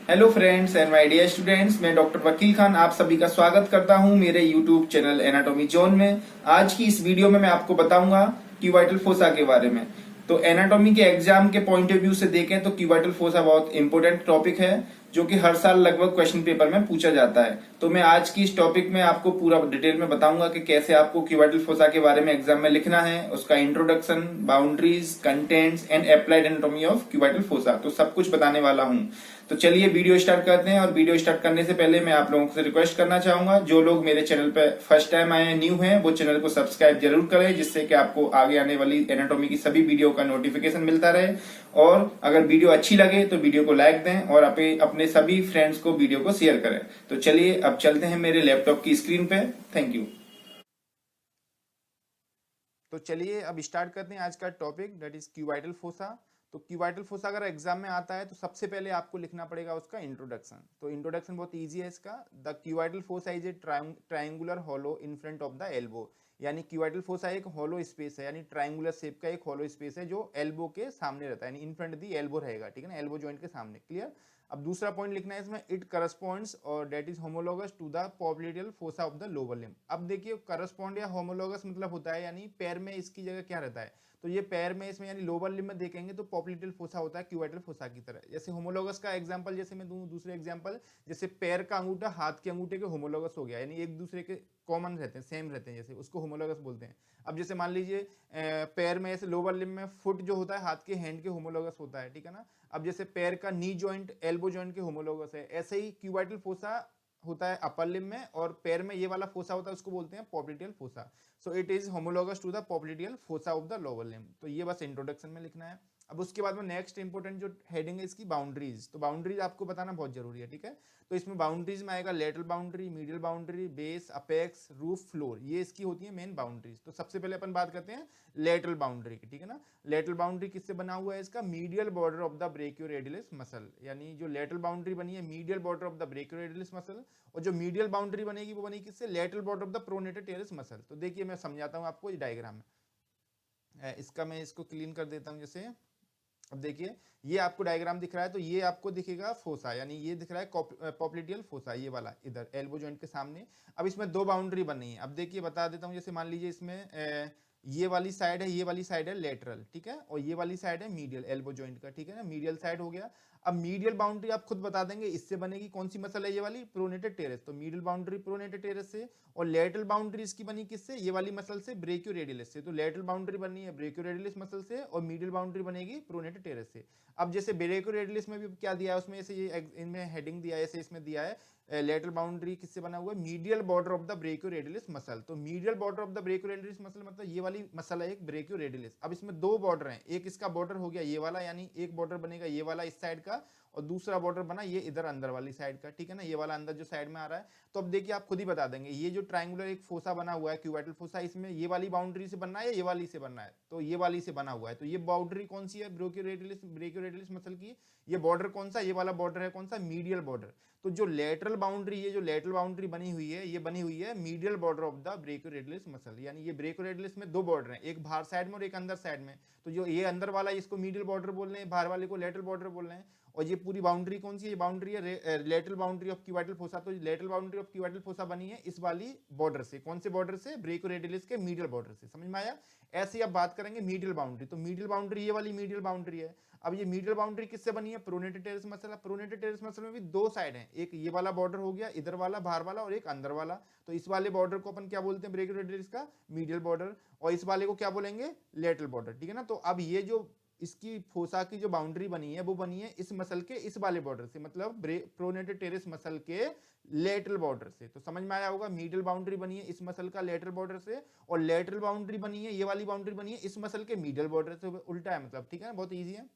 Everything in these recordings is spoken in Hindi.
Hello friends and my dear students, मैं डॉक्टर वकील खान आप सभी का स्वागत करता हूं मेरे यूट्यूब चैनल एनाटॉमी जोन में। आज की इस वीडियो में मैं आपको बताऊंगा क्यूबाइटल फोसा के बारे में। तो एनाटॉमी के एग्जाम के पॉइंट ऑफ व्यू से देखें तो क्यूबाइटल फोसा बहुत इंपॉर्टेंट टॉपिक है जो कि हर साल लगभग क्वेश्चन पेपर में पूछा जाता है। तो मैं आज की इस टॉपिक में आपको पूरा डिटेल में बताऊंगा कि कैसे आपको क्यूबाइटल फोसा के बारे में एग्जाम में लिखना है, उसका introduction, boundaries, contents and applied anatomy of cubital fossa, तो सब कुछ बताने वाला हूं। तो चलिए वीडियो स्टार्ट करते हैं। और वीडियो स्टार्ट करने से पहले मैं आप लोगों से रिक्वेस्ट करना चाहूंगा, जो लोग मेरे चैनल पे फर्स्ट टाइम आए हैं, न्यू हैं, वो चैनल को सब्सक्राइब जरूर करें, जिससे कि आपको आगे आने वाली एनाटॉमी की सभी वीडियो का नोटिफिकेशन मिलता रहे। और अगर वीडियो अच्छी लगे तो वीडियो को लाइक दें और अपने सभी फ्रेंड्स को वीडियो को शेयर करें। तो चलिए अब चलते हैं मेरे लैपटॉप की स्क्रीन पे। Thank you. तो चलिए अब स्टार्ट करते हैं आज का topic, that is cubital fossa. तो क्यूबाइटल फोसा अगर एग्जाम में आता है तो सबसे पहले आपको लिखना पड़ेगा उसका इंट्रोडक्शन। तो इंट्रोडक्शन बहुत इजी है इसका। The cubital fossa is a triangular hollow in front of the elbow. यानी क्यूबाइटल फोसा एक हॉलो स्पेस है, यानी ट्रायंगुलर शेप का एक हॉलो स्पेस है जो एल्बो के सामने रहता है, यानी इन फ्रंट दी एल्बो रहेगा, ठीक है ना, एल्बो जॉइंट के सामने। क्लियर। अब दूसरा पॉइंट लिखना है इसमें, इट करस्पॉन्ड्स और that is homologous to the popliteal fossa of the lower limb. अब देखिए करस्पॉन्ड या होमोलोगस मतलब होता है यानी पैर में इसकी जगह क्या रहता है, तो ये पैर में इसमें यानी लोअर लिम्ब में देखेंगे तो पॉप्लिटियल फोसा होता है क्यूबाइटल फोसा की तरह। जैसे होमोलोगस का एग्जांपल जैसे मैं दूं, दूसरे एग्जांपल जैसे पैर का अंगूठा हाथ के अंगूठे के होमोलोगस हो गया, यानी एक दूसरे के कॉमन रहते हैं, सेम रहते हैं, जैसे उसको होमोलोगस बोलते हैं। अब जैसे मान लीजिए पैर में ऐसे लोअर लिम्ब में फुट जो होता है हाथ के हैंड के होमोलोगस होता है, ठीक है ना। अब जैसे पैर का नी जॉइंट एल्बो जॉइंट के होमोलोगस है, ऐसे ही क्यूबाइटल फोसा होता है अपर लिम्ब में, और पैर में ये वाला फोसा होता है उसको बोलते हैं popliteal fossa. So it is homologous to the popliteal fossa of the lower limb. तो ये बस इंट्रोडक्शन में लिखना है। अब उसके बाद में नेक्स्ट इंपॉर्टेंट जो हेडिंग है इसकी बाउंड्रीज। तो बाउंड्रीज आपको बताना बहुत जरूरी है, ठीक है। तो इसमें बाउंड्रीज में आएगा lateral boundary, medial boundary, base, apex, roof, floor, ये इसकी होती है मेन बाउंड्रीज। तो सबसे पहले अपन बात करते हैं लेटरल बाउंड्री की, ठीक है ना। लेटरल बाउंड्री किससे बना हुआ है इसका, medial border of the brachioradialis muscle, यानी जो लेटरल बाउंड्री बनी है medial border of the brachioradialis muscle, और जो मीडियल बाउंड्री बनेगी वो बनेगी किससे, lateral border of the pronator terrace muscle. तो देखिए मैं समझाता हूं आपको इस डायग्राम में, इसका मैं इसको क्लीन कर देता हूं। जैसे अब देखिए ये आपको डायग्राम दिख रहा है, तो ये आपको दिखेगा फोसा, यानी ये दिख रहा है पॉप्लिटियल फोसा, ये वाला इधर एल्बो जॉइंट के सामने। अब इसमें दो बाउंड्री बनी है। अब देखिए बता देता हूं, जैसे मान लीजिए इसमें ये वाली साइड है, ये वाली साइड है लेटरल, ठीक है, और ये वाली साइड है मीडियल एल्बो जॉइंट का, ठीक है ना, मीडियल साइड हो गया। अब मीडियल बाउंड्री आप खुद बता देंगे इससे बनेगी, कौन सी मसल है ये वाली, प्रोनेटर टेरेस, तो मीडियल बाउंड्री प्रोनेटर टेरेस से। और लेटरल बाउंड्री इसकी बनी किससे, ये वाली मसल से, ब्रेकियोरेडियलिस से। तो लेटरल बाउंड्री बनी है ब्रेकियोरेडियलिस मसल से, और मीडियल बाउंड्री बनेगी प्रोनेटर टेरेस से। अब जैसे ब्रेकियोरेडियलिस में भी क्या दिया है उसमें, ऐसे ये इनमें हेडिंग दिया है, ऐसे इसमें दिया है लेटरल बाउंड्री किससे बना हुआ है, medial border of the brachioradialis muscle. तो medial border of the brachioradialis muscle मतलब ये वाली मसल है एक ब्रेकियोरेडियलिस। अब इसमें दो बॉर्डर हैं, एक इसका बॉर्डर हो गया ये वाला, यानी एक बॉर्डर बनेगा ये वाला इस साइड का, और दूसरा बॉर्डर बना ये इधर अंदर वाली साइड का, ठीक है ना, ये वाला अंदर जो साइड में आ रहा है। तो अब देखिए आप खुद ही बता देंगे, ये जो ट्रायंगुलर एक फोसा बना हुआ है क्यूबाइटल फोसा, इसमें ये वाली बाउंड्री से बनना है या ये वाली से बनना है, तो ये वाली से बना हुआ है। तो ये बाउंड्री कौन सी है, ब्रेकियोरेडियलिस मसल की, ये बॉर्डर कौन सा, ये वाला बॉर्डर है कौन सा, मीडियल बॉर्डर। तो जो लेटरल बाउंड्री, ये जो लेटरल बाउंड्री बनी हुई है, ये बनी हुई है medial border of the brachioradialis muscle, यानी ये ब्रेकियोरेडियलिस में दो बॉर्डर हैं, एक बाहर साइड में और एक अंदर साइड में। तो जो ये अंदर वाला इसको मीडियल बॉर्डर बोल रहे हैं, बाहर वाले को लेटरल बॉर्डर बोल रहे हैं। और ये पूरी बाउंड्री कौन सी है, ये बाउंड्री है lateral boundary of cubital fossa. तो lateral boundary of cubital fossa बनी है इस वाली बॉर्डर से, कौन से बॉर्डर से, ब्रेकियोरेडियलिस के मीडियल बॉर्डर से। समझ में आया। ऐसे अब बात करेंगे मीडियल बाउंड्री। तो मीडियल बाउंड्री ये वाली मीडियल बाउंड्री है। अब ये मीडियल बाउंड्री किससे बनी है, pronator terrace muscle. Pronator terrace muscle में भी दो साइड हैं, एक ये वाला बॉर्डर हो गया इधर वाला बाहर वाला, और एक अंदर वाला। तो इस वाले बॉर्डर को अपन क्या बोलते हैं, ब्रेकियोरेडियलिस का मीडियल बॉर्डर, और इस वाले को क्या बोलेंगे, लेटरल बॉर्डर, ठीक है ना। तो अब ये जो इसकी फोसा की जो बाउंड्री बनी है वो बनी है इस मसल के इस वाले बॉर्डर से, मतलब प्रोनेटर टेरेस मसल के लेटरल बॉर्डर से। तो समझ में आया होगा, मीडियल बाउंड्री बनी है इस मसल का लेटरल बॉर्डर से, और लेटरल बाउंड्री बनी है ये वाली बाउंड्री बनी है इस मसल के मीडियल बॉर्डर से, उल्टा है मतलब, ठीक है ना, बहुत ईजी है।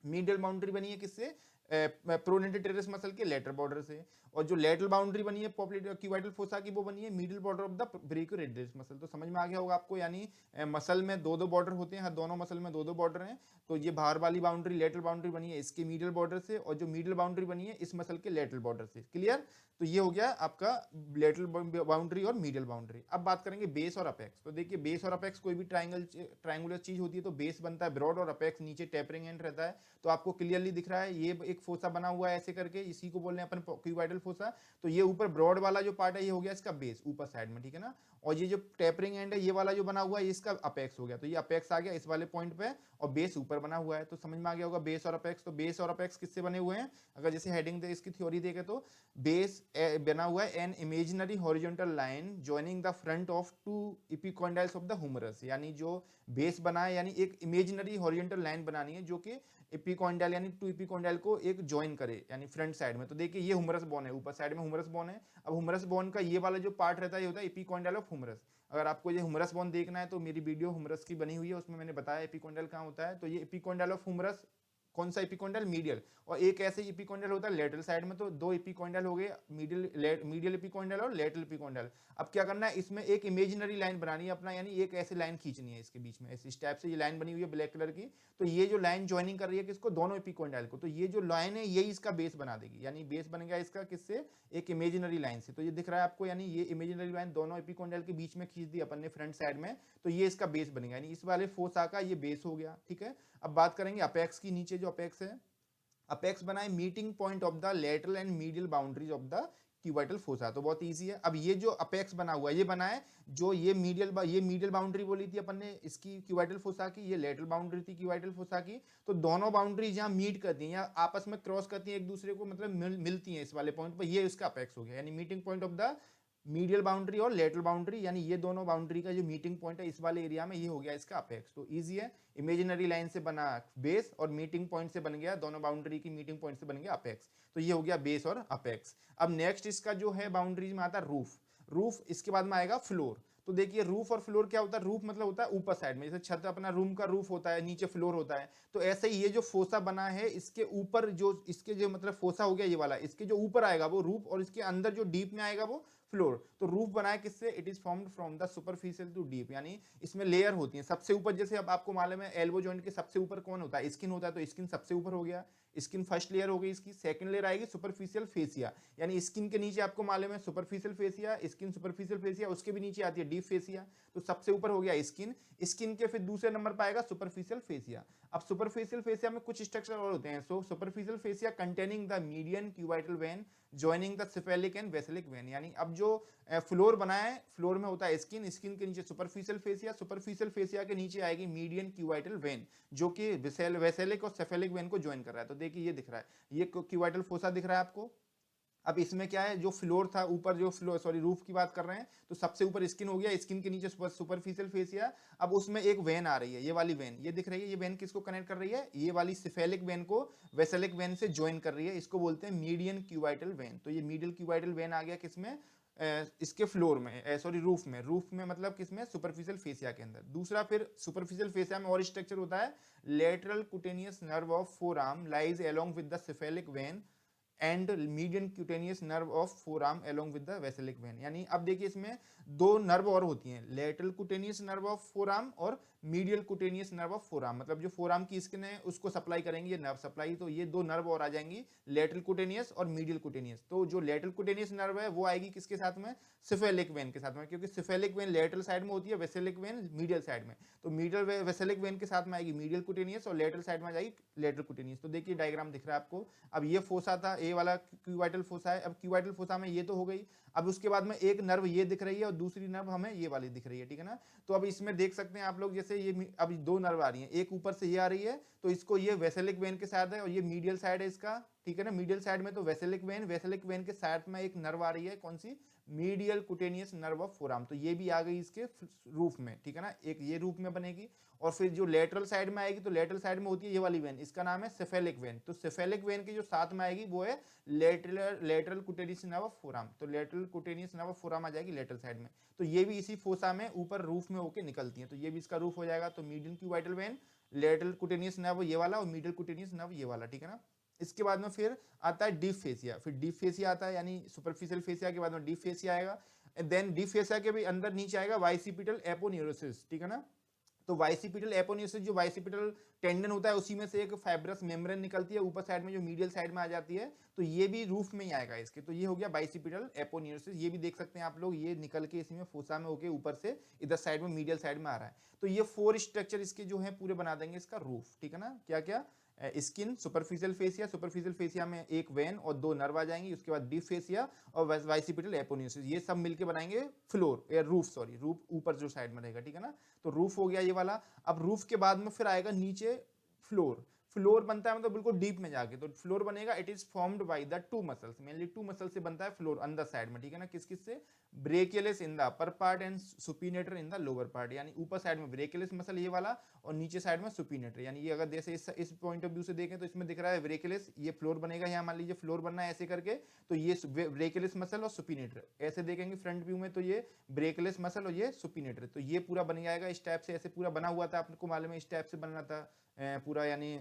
मीडियल बाउंड्री बनी है किससे, प्रोनेटर टेरेस मसल के लेटरल बॉर्डर से, और जो लेटरल बाउंड्री बनी है क्यूबाइटल फोसा की वो बनी है medial border of the brachioradialis muscle. तो समझ में आ गया होगा आपको, यानी मसल में दो दो बॉर्डर होते हैं, दोनों मसल में दो दो बॉर्डर हैं। तो ये बाहर वाली बाउंड्री लेटरल बाउंड्री बनी है इसके मीडियल बॉर्डर से, और जो मीडियल बाउंड्री बनी है इस मसल के लेटरल बॉर्डर से। क्लियर। तो ये हो गया आपका लेटरल बाउंड्री और मीडियल बाउंड्री। अब बात करेंगे बेस और अपेक्स। तो देखिए बेस और अपेक्स कोई भी ट्राइंगुलर चीज होती है तो बेस बनता है ब्रॉड और अपेक्स नीचे टेपरिंग एंड रहता है। तो आपको क्लियरली दिख रहा है ये एक फोसा बना हुआ है ऐसे करके, इसी को बोल रहे हैं अपन क्यूबाइडल फोसा। तो ये ऊपर ब्रॉड वाला जो पार्ट है ये हो गया इसका बेस ऊपर साइड में, ठीक है ना। और ये जो टेपरिंग एंड है ये वाला जो बना हुआ है इसका अपेक्स हो गया। तो ये अपेक्स आ गया इस वाले पॉइंट पे और बेस ऊपर बना हुआ है। तो समझ में आ गया होगा बेस और अपेक्स। तो बेस और अपेक्स किससे बने हुए हैं, अगर जैसे हेडिंग दे इसकी थ्योरी देखे तो बेस बना हुआ है an imaginary horizontal line joining the front of two epicondyles of the humerus. यानी जो बेस बना है यानी एक इमेजिनरी हॉरिजॉन्टल लाइन बनानी है जो कि एपिकॉन्डाइल यानी टू एपिकॉन्डाइल को एक ज्वाइन करे यानी फ्रंट साइड में। तो देखिए ये ह्यूमरस बोन है, ऊपर साइड में ह्यूमरस बोन है। अब ह्यूमरस बोन का ये वाला जो पार्ट रहता है ये होता है एपिकॉन्डाइल ऑफ ह्यूमरस। अगर आपको ये ह्यूमरस बोन देखना है तो मेरी वीडियो ह्यूमरस की बनी हुई है, उसमें मैंने बताया एपिकॉन्डाइल कहाँ होता है। तो ये एपिकॉन्डाइल ऑफ ह्यूमरस कौन सा एपिकॉन्डाइल, मीडियल। और एक ऐसे एपिकॉन्डाइल होता है लेटरल साइड में। तो दो एपिकॉन्डाइल हो गए, मीडियल एपिकॉन्डाइल और लेटरल एपिकॉन्डाइल। अब क्या करना है इसमें एक इमेजिनरी लाइन बनानी है अपना, यानी एक ऐसी लाइन खींचनी है इसके बीच में, इस टाइप से ये लाइन बनी हुई है ब्लैक कलर की। तो ये जो लाइन ज्वाइनिंग कर रही है किसको, दोनों एपिकॉन्डाइल को। तो ये जो लाइन है यही इसका बेस बना देगी, यानी बेस बनेगा इसका किससे, एक इमेजिनरी लाइन से। तो ये दिख रहा है आपको, यानी ये इमेजिनरी लाइन दोनों एपिकॉन्डाइल के बीच में खींच दी अपन ने फ्रंट साइड में। तो ये इसका बेस बनेगा, यानी इस वाले फोसा का ये बेस हो गया, ठीक है। अब बात करेंगे अपेक्स की। नीचे जो अपेक्स है, अपेक्स बनाए meeting point of the lateral and medial boundaries of the cubital fossa. तो बहुत इजी है। अब ये जो अपेक्स बना हुआ है ये बना है जो ये मीडियल बाउंड्री बोली थी अपन ने इसकी क्यूबाइटल फोसा की, ये लेटरल बाउंड्री थी क्यूबाइटल फोसा की। तो दोनों बाउंड्री जहां मीट करती हैं या आपस में क्रॉस करती हैं एक दूसरे को, मतलब मिलती हैं इस वाले पॉइंट पर, ये इसका अपेक्स हो गया। यानी meeting point of the medial boundary और लेटरल बाउंड्री, यानी ये दोनों बाउंड्री का जो मीटिंग पॉइंट है इस वाले एरिया में, ये हो गया इसका अपेक्स। तो इजी है, इमेजिनरी लाइन से बना बेस और मीटिंग पॉइंट से बन गया, दोनों बाउंड्री की मीटिंग पॉइंट से बन गया अपेक्स। तो ये हो गया बेस और अपेक्स। अब नेक्स्ट इसका जो है बाउंड्रीज में आता है रूफ। रूफ इसके बाद में आएगा फ्लोर। तो देखिए रूफ और फ्लोर क्या होता है, रूफ मतलब होता है ऊपर साइड में, जैसे छत अपना रूम का रूफ होता है, नीचे फ्लोर होता है। तो ऐसे ही ये जो फोसा बना है इसके ऊपर जो इसके जो मतलब फोसा हो गया ये वाला, इसके जो ऊपर आएगा वो रूफ और इसके अंदर जो डीप में आएगा वो फ्लोर। तो रूफ बनाया किससे, it is formed from the superficial to deep, यानी इसमें लेयर होती है सबसे ऊपर। जैसे अब आपको मालूम है एल्बो जॉइंट के सबसे ऊपर कौन होता है, स्किन होता है। तो स्किन सबसे ऊपर हो गया, स्किन फर्स्ट लेयर हो गई इसकी। सेकंड लेयर आएगी सुपरफिशियल फेसिया, यानी स्किन के नीचे आपको मालूम है superficial fascia, skin superficial fascia, उसके भी नीचे आती है डीप फेसिया। तो सबसे ऊपर हो गया स्किन, स्किन के फिर दूसरे नंबर पर आएगा सुपरफिशियल फेसिया। अब सुपरफिशियल फेसिया में कुछ स्ट्रक्चर और होते हैं। So superficial fascia containing the median cubital vein joining the cephalic and basilic vein. यानी अब जो फ्लोर बना है, फ्लोर में होता है स्किन, स्किन के नीचे सुपरफिशियल फेसिया, सुपरफिशियल फेसिया के नीचे आएगी मीडियन क्यूबाइटल वेन जो कि वेसेलिक और सेफेलिक वेन को ज्वाइन कर रहा है। तो देखिए ये दिख रहा है, ये क्यूबाइटल फोसा दिख रहा है आपको। अब इसमें क्या है, जो फ्लोर था ऊपर, जो फ्लोर सॉरी रूफ की बात कर रहे हैं, तो सबसे ऊपर स्किन हो गया, स्किन के नीचे सुपरफिशियल फेसिया। अब उसमें एक वेन आ रही है, ये वाली वेन, ये दिख रही है। ये वेन किसको कनेक्ट कर रही है, ये वाली सिफेलिक वेन को वेसेलिक वेन से ज्वाइन कर रही है। इसको बोलते हैं मीडियन क्यूबाइटल वेन। तो ये मीडियल क्यूबाइटल वेन आ गया किसमें, इसके फ्लोर में, सॉरी रूफ में। रूफ में मतलब किसमें, सुपरफिशियल फेसिया के अंदर। दूसरा फिर सुपरफिशियल फेसिया में और स्ट्रक्चर होता है, lateral cutaneous nerve of forearm lies along with the cephalic vein and medial cutaneous nerve of forearm along with the basilic vein. यानी अब देखिए इसमें दो नर्व और होती हैं, lateral cutaneous nerve of forearm और medial cutaneous nerve of forearm. मतलब जो फोरआर्म की स्किन है उसको सप्लाई करेंगे ये नर्व सप्लाई। तो ये दो नर्व और आ जाएंगी, लेटरल कुटेनियस और मीडियल कुटेनियस। तो जो लेटरल कुटेनियस नर्व है वो आएगी किसके साथ में, सिफेलिक वेन के साथ में, क्योंकि सिफेलिक वेन लेटरल साइड में होती है, वेसेलिक वेन मीडियल साइड में। तो मीडियल वेसेलिक वेन के साथ में आएगी मीडियल कुटेनियस और लेटरल साइड में आ जाएगी लेटरल कुटेनियस। तो देखिए डायग्राम दिख रहा है आपको। अब ये फोसा था, ये वाला क्यूबाइटल फोसा है। अब क्यूबाइटल फोसा में ये तो हो गई। अब उसके बाद में एक नर्व ये दिख रही है और दूसरी नर्व हमें ये वाली दिख रही है, ठीक है ना। तो अब इसमें देख सकते हैं आप लोग, जैसे ये अब दो नर्व आ रही है, एक ऊपर से ये आ रही है, तो इसको ये वेसेलिक वेन के साथ है और ये मीडियल साइड है इसका, ठीक है ना। मीडियल साइड में तो वेसेलिक वेन के साथ में एक नर्व आ रही है, कौन सी, medial cutaneous nerve of forearm. तो ये भी आ गई इसके रूफ में, ठीक है ना। एक ये रूफ में बनेगी और फिर जो लेटरल साइड में आएगी, तो लेटरल साइड में होती है ये वाली वेन, इसका नाम है सेफेलिक वेन। तो सेफेलिक वेन की जो साथ में आएगी वो है lateral cutaneous nerve of forearm. तो lateral cutaneous nerve of forearm आ जाएगी लेटरल साइड में। तो ये भी इसी फोसा में ऊपर रूफ में होकर निकलती है। तो ये भी इसका रूफ हो जाएगा। तो median cubital when, lateral cutaneous nerve ये वाला और मीडियल कुटेनियस नर्व ये वाला, ठीक है ना। इसके बाद में फिर आता है डीप फेसिया। फिर डीप फेसिया आता है, यानी सुपरफिशियल फेसिया के बाद में डीप फेसिया आएगा। देन डीप फेसिया के भी अंदर नीचे आएगा वाइसिपिटल एपोन्यूरोसिस, ठीक है ना। तो बाइसिपिटल एपोनियोसिस जो बाइसिपिटल टेंडन होता है उसी में से एक फाइब्रस मेम्ब्रेन निकलती है ऊपर साइड में जो मीडियल साइड में आ जाती है, तो ये भी रूफ में ही आएगा इसके। तो ये हो गया बाइसिपिटल एपोनियोसिस, ये भी देख सकते हैं आप लोग, ये निकल के इसमें फोसा में होके ऊपर से इधर साइड में मीडियल साइड में आ रहा है। तो ये 4 स्ट्रक्चर इसके जो है पूरे बना देंगे इसका रूफ, ठीक है ना। क्या क्या, skin, superficial fascia, superficial fascia में एक वेन और 2 नर्व आ जाएंगे, उसके बाद डीप फेसिया और बाइसिपिटल एपोनियोसिस, ये सब मिलके बनाएंगे फ्लोर या रूफ, सॉरी रूफ ऊपर जो साइड में रहेगा, ठीक है ना। तो रूफ हो गया ये वाला। अब रूफ के बाद में फिर आएगा नीचे फ्लोर। फ्लोर बनता है मतलब बिल्कुल डीप में जाके, तो फ्लोर बनेगा, it is formed by the 2 muscles, mainly 2 muscle से बनता है फ्लोर अंदर साइड में, ठीक है ना। किस किस से, brachialis in the upper part and supinator in the lower part, यानी ऊपर साइड में ब्रेकियलिस मसल ये वाला और नीचे साइड में सुपिनेटर, यानी ये अगर जैसे इस पॉइंट ऑफ व्यू से देखें तो इसमें दिख रहा है ब्रेकियलिस, ये फ्लोर बनेगा, यहाँ मान लीजिए फ्लोर बनना है ऐसे करके, तो ये ब्रेकियलिस मसल और सुपिनेटर, ऐसे देखेंगे फ्रंट व्यू में तो ये ब्रेकियलिस मसल और ये सुपिनेटर, तो ये पूरा बन जाएगा इस टाइप से, ऐसे पूरा बना हुआ था, आपको मालूम है इस टाइप से बनना था पूरा, यानी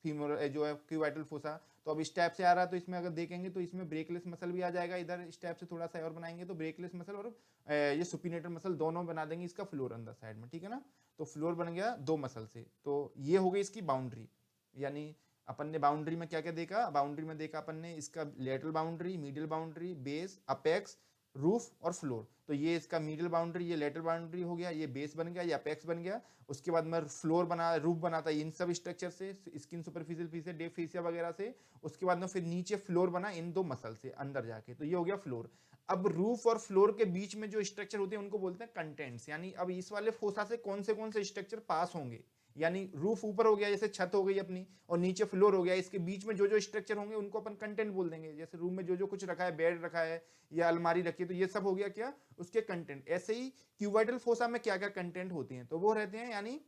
फीमोरल जो है क्यूबाइटल फोसा। तो अब इस टाइप से आ रहा है, तो इसमें अगर देखेंगे तो इसमें ब्रेकलेस मसल भी आ जाएगा, इधर इस टाइप से थोड़ा सा और बनाएंगे तो ब्रेकलेस मसल और ये सुपिनेटर मसल दोनों बना देंगे इसका फ्लोर अंदर साइड में, ठीक है ना। तो फ्लोर बन गया 2 मसल से। तो ये हो गई इसकी बाउंड्री, यानी अपन ने बाउंड्री में क्या क्या देखा, बाउंड्री में देखा अपन ने इसका lateral boundary, medial boundary, base, apex, roof और फ्लोर। तो ये इसका मीडियल बाउंड्री, ये लेटरल बाउंड्री हो गया, ये बेस बन गया, ये अपेक्स बन गया। उसके बाद में फ्लोर बना, रूफ बनाता है इन सब स्ट्रक्चर से, skin, superficial fascia, deep fascia वगैरह से। उसके बाद में फिर नीचे फ्लोर बना इन 2 मसल से अंदर जाके, तो ये हो गया फ्लोर। अब रूफ और फ्लोर के बीच में जो स्ट्रक्चर होते हैं उनको बोलते हैं कंटेंट्स, यानी अब इस वाले फोसा से कौन से स्ट्रक्चर पास होंगे, यानी रूफ ऊपर हो गया जैसे छत हो गई अपनी, और नीचे फ्लोर हो गया, इसके बीच में जो जो स्ट्रक्चर होंगे उनको अपन कंटेंट बोल देंगे। जैसे रूम में जो जो कुछ रखा है, बेड रखा है या अलमारी रखी है, तो ये सब हो गया क्या, उसके कंटेंट। ऐसे ही क्यूबाइटल फोसा में क्या क्या कंटेंट होते हैं, तो वो रहते हैं, यानी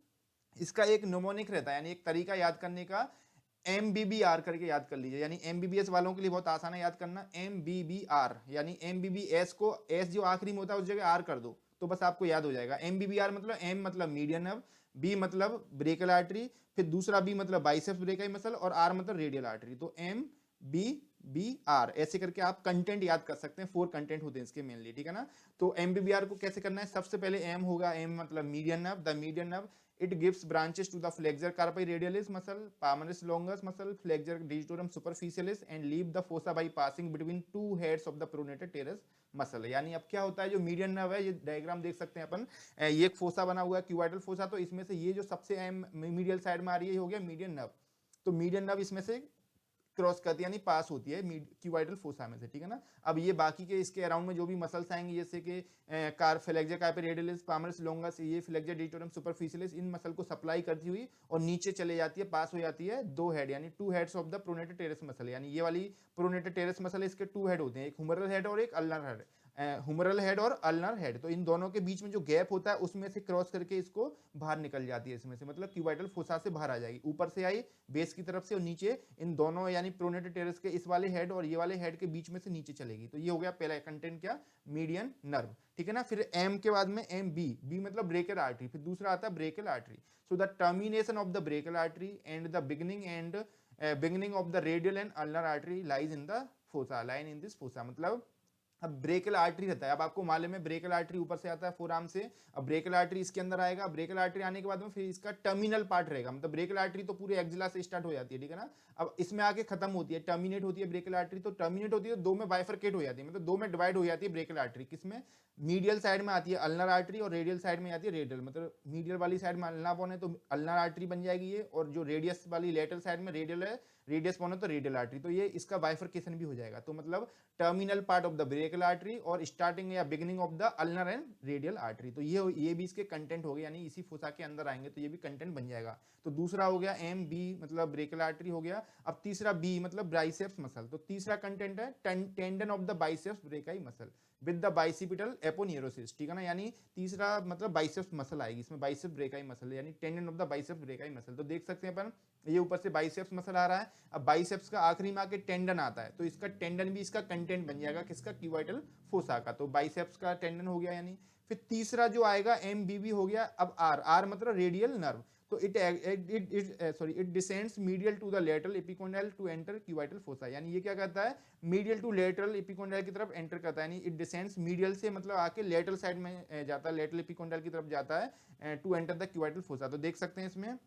इसका एक नोमोनिक रहता है, यानी एक तरीका याद करने का, MBBR करके याद कर लीजिए, यानी MBBS वालों के लिए बहुत आसान है याद करना, MBBR, यानी MBBS को S जो आखिरी में होता है उस जगह R कर दो तो बस आपको याद हो जाएगा। MBBR मतलब M मतलब मीडियन नर्व, B मतलब ब्रेकियल आर्टरी, फिर दूसरा B मतलब बाइसेप्स ब्रेकियल मसल और R मतलब रेडियल आर्टरी। तो MBBR ऐसे करके आप कंटेंट याद कर सकते हैं, 4 कंटेंट होते हैं इसके मेनली, ठीक है ना। तो MBBR को कैसे करना है, सबसे पहले M होगा, M मतलब median nerve, the median nerve it gives branches to the flexor carpi radialis muscle, palmaris longus muscle, flexor digitorum superficialis and leave the fossa by passing between 2 heads of the pronator teres muscle. यानी अब क्या होता है, जो मीडियन नर्व है, ये डायग्राम देख सकते हैं अपन, ये एक फोसा बना हुआ है क्यूबाइटल फोसा, तो इसमें से ये जो सबसे मीडियल साइड में आ रही है हो गया मीडियन नर्व। तो मीडियन नर्व इसमें से क्रॉस करती है, यानी पास होती है क्यूबाइटल फोसा में से, ठीक है ना। अब ये बाकी के इसके अराउंड में जो भी मसल्स आएंगे, जैसे कि फ्लेक्सर कार्पी रेडियलिस, पामरस लोंगस, ये फ्लेक्सर डिजिटोरम सुपरफिशियलिस, इन मसल को सप्लाई करती हुई और नीचे चले जाती है, पास हो जाती है 2 हेड, यानी 2 heads of the pronator terrace muscle. यानी ये वाली प्रोनेटर टेरेस मसल है, इसके 2 हेड होते हैं, एक हुमरल हेड और एक अल्नर हेड, हुमरल हेड और अल्नर हेड। तो इन दोनों के बीच में जो गैप होता है उसमें से क्रॉस करके इसको बाहर निकल जाती है, इसमें से मतलब क्यूबाइटल फोसा से बाहर आ जाएगी, ऊपर से आई बेस की तरफ से और नीचे इन दोनों यानी प्रोनेटर टेरेस के इस वाले हेड और ये वाले हेड के बीच में से नीचे चलेगी। तो ये हो गया पहला कंटेंट, क्या, मीडियन नर्व, ठीक है ना। फिर एम के बाद में बी मतलब ब्रेकियल आर्टरी, फिर दूसरा आता है brachial artery. So the termination of the brachial artery and the beginning of the radial and ulnar artery lies in the fossa, line in this fossa. मतलब अब ब्रेकियल आर्टरी रहता है, अब आपको मालूम है ब्रेकियल आर्टरी ऊपर से आता है फोरआर्म से, अब ब्रेकियल आर्टरी इसके अंदर आएगा, ब्रेकियल आर्टरी आने के बाद में फिर इसका टर्मिनल पार्ट रहेगा, मतलब ब्रेकियल आर्टरी तो पूरे एक्जिला से स्टार्ट हो जाती है, ठीक है ना। अब इसमें आके खत्म होती है, टर्मिनेट होती है ब्रेकियल आर्टरी, तो टर्मिनेट होती है तो 2 में बाइफरकेट हो जाती है, मतलब 2 में डिवाइड हो जाती है ब्रेकियल आर्टरी। किसमें, मीडियल साइड में आती है अल्नर आर्टरी और रेडियल साइड में आती है रेडियल, मतलब मीडियल वाली साइड में अल्नर बोन है तो अल्नर आर्टरी बन जाएगी ये, और जो रेडियस वाली लेटरल साइड में रेडियल है, रेडियस बोन है तो रेडियल आर्टरी, तो ये इसका बाइफरकेशन भी हो जाएगा। तो मतलब terminal part of the brachial artery और स्टार्टिंग या beginning of the ulnar and radial artery. तो ये भी इसके कंटेंट हो गए, यानी इसी फोसा के अंदर आएंगे तो ये भी कंटेंट बन जाएगा। तो दूसरा हो गया एम बी मतलब ब्रेकियल आर्टरी हो गया। अब तीसरा बी मतलब बाइसेप्स मसल, तो तीसरा कंटेंट है tendon of the biceps brachii muscle with the bicipital aponeurosis, ठीक है ना। यानी तीसरा मतलब बाइसेप्स मसल आएगी इसमें, बाइसेप्स ब्रेकाई मसल, यानी tendon of the biceps brachii muscle. तो देख सकते हैं अपन, ये ऊपर से बाइसेप्स मसल आ रहा है, अब बाइसेप्स का आखिरी में आके टेंडन आता है, तो इसका टेंडन भी इसका कंटेंट बन जाएगा, किसका, क्यूबाइटल फोसा का। तो बाइसेप्स का टेंडन हो गया, यानी फिर तीसरा जो आएगा एमबीबी हो गया। अब आर, आर मतलब रेडियल नर्व, तो it descends medial to the lateral epicondyle to enter cubital fossa, यानी ये क्या करता है, मीडियल टू लेटरल एपिकोंडाइल की तरफ एंटर करता है, यानी इट डिसेंड्स मीडियल से मतलब आके लेटरल साइड में जाता है, लेटरल एपिकोंडाइल की तरफ जाता है to enter the cubital fossa. तो देख सकते हैं इसमें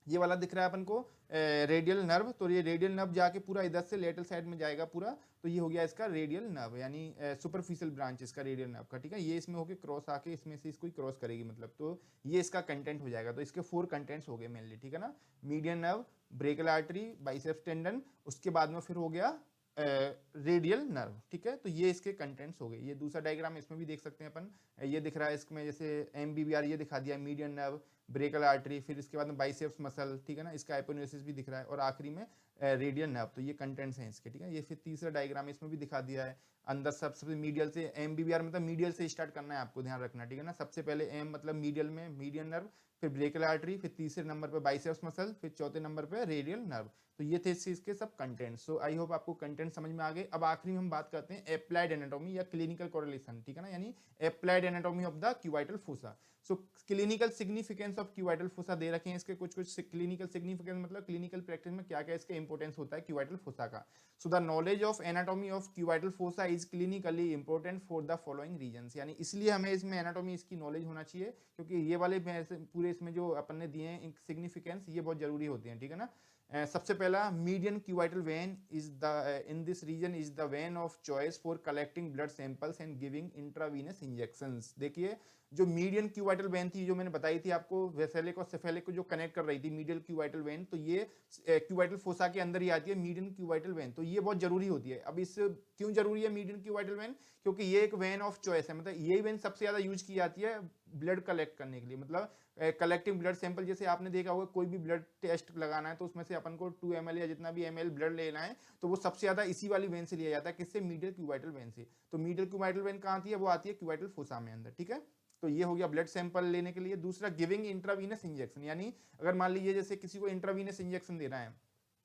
ये वाला दिख रहा है अपन को रेडियल नर्व, तो ये रेडियल नर्व जाके पूरा इधर से लेटरल साइड में जाएगा पूरा, तो ये हो गया इसका रेडियल नर्व, यानी सुपरफिशियल ब्रांच इसका रेडियल नर्व का, ठीक है। ये इसमें होके क्रॉस आके इसमें से इसको क्रॉस करेगी मतलब, तो ये इसका कंटेंट हो जाएगा। तो इसके 4 कंटेंट्स हो गए मेनली, ठीक है ना, median nerve, brachial artery, biceps tendon, उसके बाद में फिर हो गया रेडियल नर्व, ठीक है। तो ये इसके कंटेंट्स हो गए। ये दूसरा डायग्राम इसमें भी देख सकते हैं अपन, ये दिख रहा है इसमें जैसे एमबीबीआर ये दिखा दिया, मीडियन नर्व, ब्रेकियल आर्टरी, फिर इसके बाद में बाइसेप्स मसल, ठीक है ना, इसका एपोनेसिस भी दिख रहा है, और आखिरी में रेडियल नर्व। तो ये कंटेंट्स हैं इसके, ठीक है। ये फिर तीसरा डायग्राम इसमें भी दिखा दिया है, अंदर सबसे मीडियल से, एमबीबीआर मतलब मीडियल से स्टार्ट करना है आपको, ध्यान रखना, ठीक है ना। सबसे पहले एम मतलब मीडियल में मीडियन नर्व, फिर ब्रेकियल आर्टरी, फिर तीसरे नंबर पे बाइसेप्स मसल, फिर चौथे नंबर पे रेडियल नर्व। तो ये थे इसके सब कंटेंट। सो आई होप आपको कंटेंट समझ में आ गए। अब आखिरी में हम बात करते हैं अप्लाइड एनाटॉमी या क्लिनिकल कोरिलेशन, ठीक है ना, यानी applied anatomy of the cubital fossa. So clinical significance of cubital fossa दे रखे हैं इसके कुछ क्लिनिकल सिग्निफिकेंस मतलब क्लिनिकल प्रैक्टिस में क्या क्या इसका इंपॉर्टेंस होता है क्यूबाइटल फोसा का। So the knowledge of anatomy of cubital fossa is clinically important for the following reasons, यानी इसलिए हमें इसमें एनाटॉमी इसकी नॉलेज होना चाहिए, क्योंकि ये वाले पूरे इसमें जो अपन ने दिए हैं सिग्निफिकेंस ये बहुत जरूरी होते हैं, ठीक है ना। सबसे पहला, median cubital vein is the in this region is the vein of choice for collecting blood samples and giving intravenous injections. देखिए जो मीडियन क्यूबाइटल वेन थी, जो मैंने बताई थी आपको, वेसेलिक और सेफेलिक को जो कनेक्ट कर रही थी मीडियल क्यूबाइटल वेन, तो ये क्यूबाइटल फोसा के अंदर ही आती है मीडियन क्यूबाइटल वेन, तो ये बहुत जरूरी होती है। अब इस क्यों जरूरी है मीडियन क्यूबाइटल वेन, क्योंकि ये एक वेन ऑफ चॉइस है, मतलब ये वेन सबसे ज्यादा यूज की जाती है ब्लड कलेक्ट करने के लिए, मतलब कलेक्टिंग ब्लड सैंपल। जैसे आपने देखा होगा कोई भी ब्लड टेस्ट लगाना है तो उसमें से अपन को 2 ml या जितना भी ml ब्लड लेना है, तो वो सबसे ज्यादा इसी वाली वेन से लिया जाता है, किससे, मीडियल क्यूबाइटल वेन से। तो मीडियल क्यूबाइटल वेन कहाँ आती है, वो आती है क्यूबाइटल फोसा में अंदर, ठीक है। तो ये हो गया ब्लड सैंपल लेने के लिए। दूसरा, गिविंग इंट्रावीनस इंजेक्शन, यानी अगर मान लीजिए जैसे किसी को इंट्रावीनस इंजेक्शन देना है,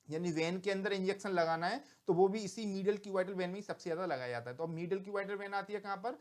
यानी वेन के अंदर इंजेक्शन लगाना है, तो वो भी इसी मीडियल क्यूबाइटल वेन में ही सबसे ज्यादा लगाया जाता है। तो अब मीडियल क्यूबाइटल वेन आती है कहाँ पर,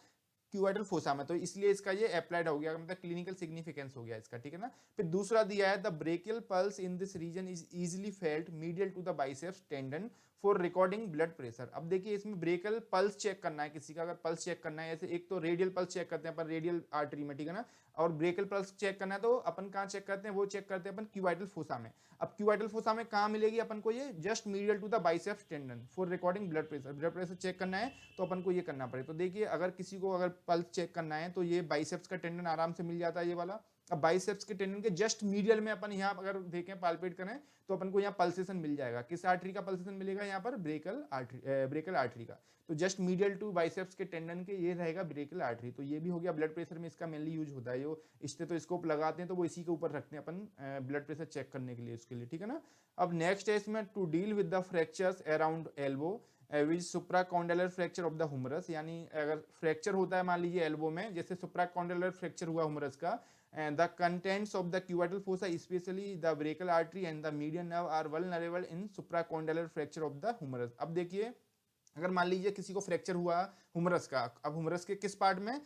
क्यूबाइटल फोसा में, तो इसलिए इसका ये अप्लाइड हो गया, मतलब क्लिनिकल सिग्निफिकेंस हो गया इसका, ठीक है ना। फिर दूसरा दिया है, the brachial pulse in this region is easily felt medial to the biceps tendon for recording blood pressure. अब देखिए इसमें ब्रेकियल पल्स चेक करना है किसी का, अगर पल्स चेक करना है, जैसे एक तो रेडियल पल्स चेक करते हैं अपन रेडियल आर्टरी में, ठीक है ना, और ब्रेकियल पल्स चेक करना है तो अपन कहाँ चेक करते हैं, वो चेक करते हैं अपन क्यूबाइटल फोसा में। अब क्यूबाइटल फोसा में कहाँ मिलेगी अपन को, ये just medial to the biceps tendon for recording blood pressure. Blood pressure check करना है तो अपन को ये करना पड़ेगा। तो देखिए अगर किसी को अगर पल्स चेक करना है तो ये बाइसेप्स का टेंडन आराम से मिल जाता है ये वाला। अब बाइसेप्स के टेंडन के जस्ट मीडियल में अपन यहाँ अगर देखें पाल्पेट करें तो अपन को यहाँ पल्सेशन मिल जाएगा। किस आर्टरी का पल्सेशन मिलेगा, यहाँ पर ब्रेकियल आर्टरी का। तो जस्ट मीडियल टू बाइसेप्स के टेंडन के ये रहेगा ब्रेकियल आर्टरी। तो ये भी हो गया, ब्लड प्रेशर में इसका मेनली यूज होता है। जो स्टेथोस्कोप लगाते हैं तो वो इसी के ऊपर रखते हैं अपन ब्लड प्रेशर चेक करने के लिए, उसके लिए, ठीक है ना। अब नेक्स्ट है इसमें, to deal with the fractures around elbow which supracondylar fracture of the humerus, यानी अगर फ्रैक्चर होता है मान लीजिए एल्बो में, जैसे सुप्राकॉन्डिलर फ्रैक्चर हुआ हुमरस का, and the contents of the cubital fossa especially the brachial artery and the median nerve are vulnerable in supracondylar fracture of the humerus। अब देखिए अगर मान लीजिए किसी को फ्रैक्चर हुआ हुमरस का, अब हुमरस के किस पार्ट में,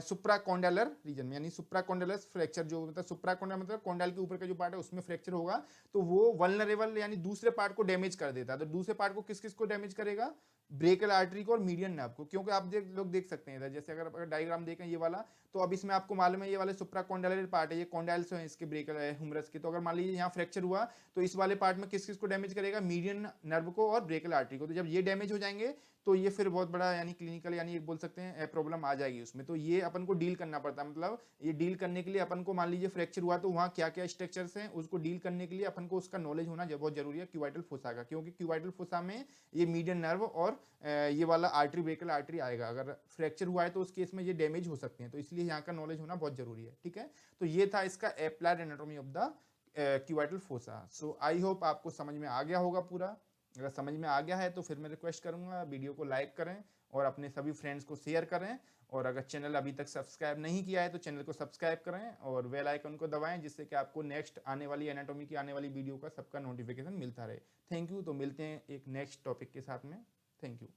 सुप्राकॉन्डाइलर रीजन में, यानी सुप्राकॉन्डाइलर फ्रैक्चर, जो मतलब सुप्राकॉन्डाइल मतलब कॉन्डाइल के ऊपर का जो पार्ट है उसमें फ्रैक्चर होगा, तो वो वल्नरेबल यानी दूसरे पार्ट को डैमेज कर देता है। तो दूसरे पार्ट को किस किस को डैमेज करेगा, ब्रेकियल आर्टरी को और मीडियन नर्व को। क्योंकि आप लोग देख सकते हैं इधर, जैसे अगर डायग्राम देखें ये वाला, तो अब इसमें आपको मालूम है ये वाले सुप्राकॉन्डाइलर पार्ट है, ये कॉन्डाइल्स हैं इसके ब्रेकियल हुमरस के। तो अगर मान लीजिए यहाँ फ्रैक्चर हुआ तो इस वाले पार्ट में किस किस को डैमेज करेगा, मीडियन नर्व को और ब्रेकियल आर्टरी को। तो जब ये डैमेज हो जाएंगे तो ये फिर बहुत बड़ा यानी क्लिनिकल यानी एक बोल सकते हैं प्रॉब्लम आ जाएगी उसमें। तो ये अपन को डील करना पड़ता है, मतलब ये डील करने के लिए अपन को मान लीजिए फ्रैक्चर हुआ तो वहाँ क्या क्या स्ट्रक्चर्स हैं उसको डील करने के लिए अपन को उसका नॉलेज होना बहुत जरूरी है क्यूबाइटल फोसा का। क्योंकि क्यूबाइटल फोसा में ये मीडियन नर्व और ये वाला आर्टरी ब्रेकियल आर्टरी आएगा। अगर फ्रैक्चर हुआ है तो उस केस में ये डैमेज हो सकते हैं, तो इसलिए यहाँ का नॉलेज होना बहुत जरूरी है, ठीक है। तो ये था इसका applied anatomy of the cubital fossa. So I hope आपको समझ में आ गया होगा पूरा। अगर समझ में आ गया है तो फिर मैं रिक्वेस्ट करूंगा वीडियो को लाइक करें और अपने सभी फ्रेंड्स को शेयर करें। और अगर चैनल अभी तक सब्सक्राइब नहीं किया है तो चैनल को सब्सक्राइब करें और बेल आइकन को दबाएं, जिससे कि आपको नेक्स्ट आने वाली एनाटॉमी की आने वाली वीडियो का सबका नोटिफिकेशन मिलता रहे। Thank you. तो मिलते हैं एक नेक्स्ट टॉपिक के साथ में। Thank you.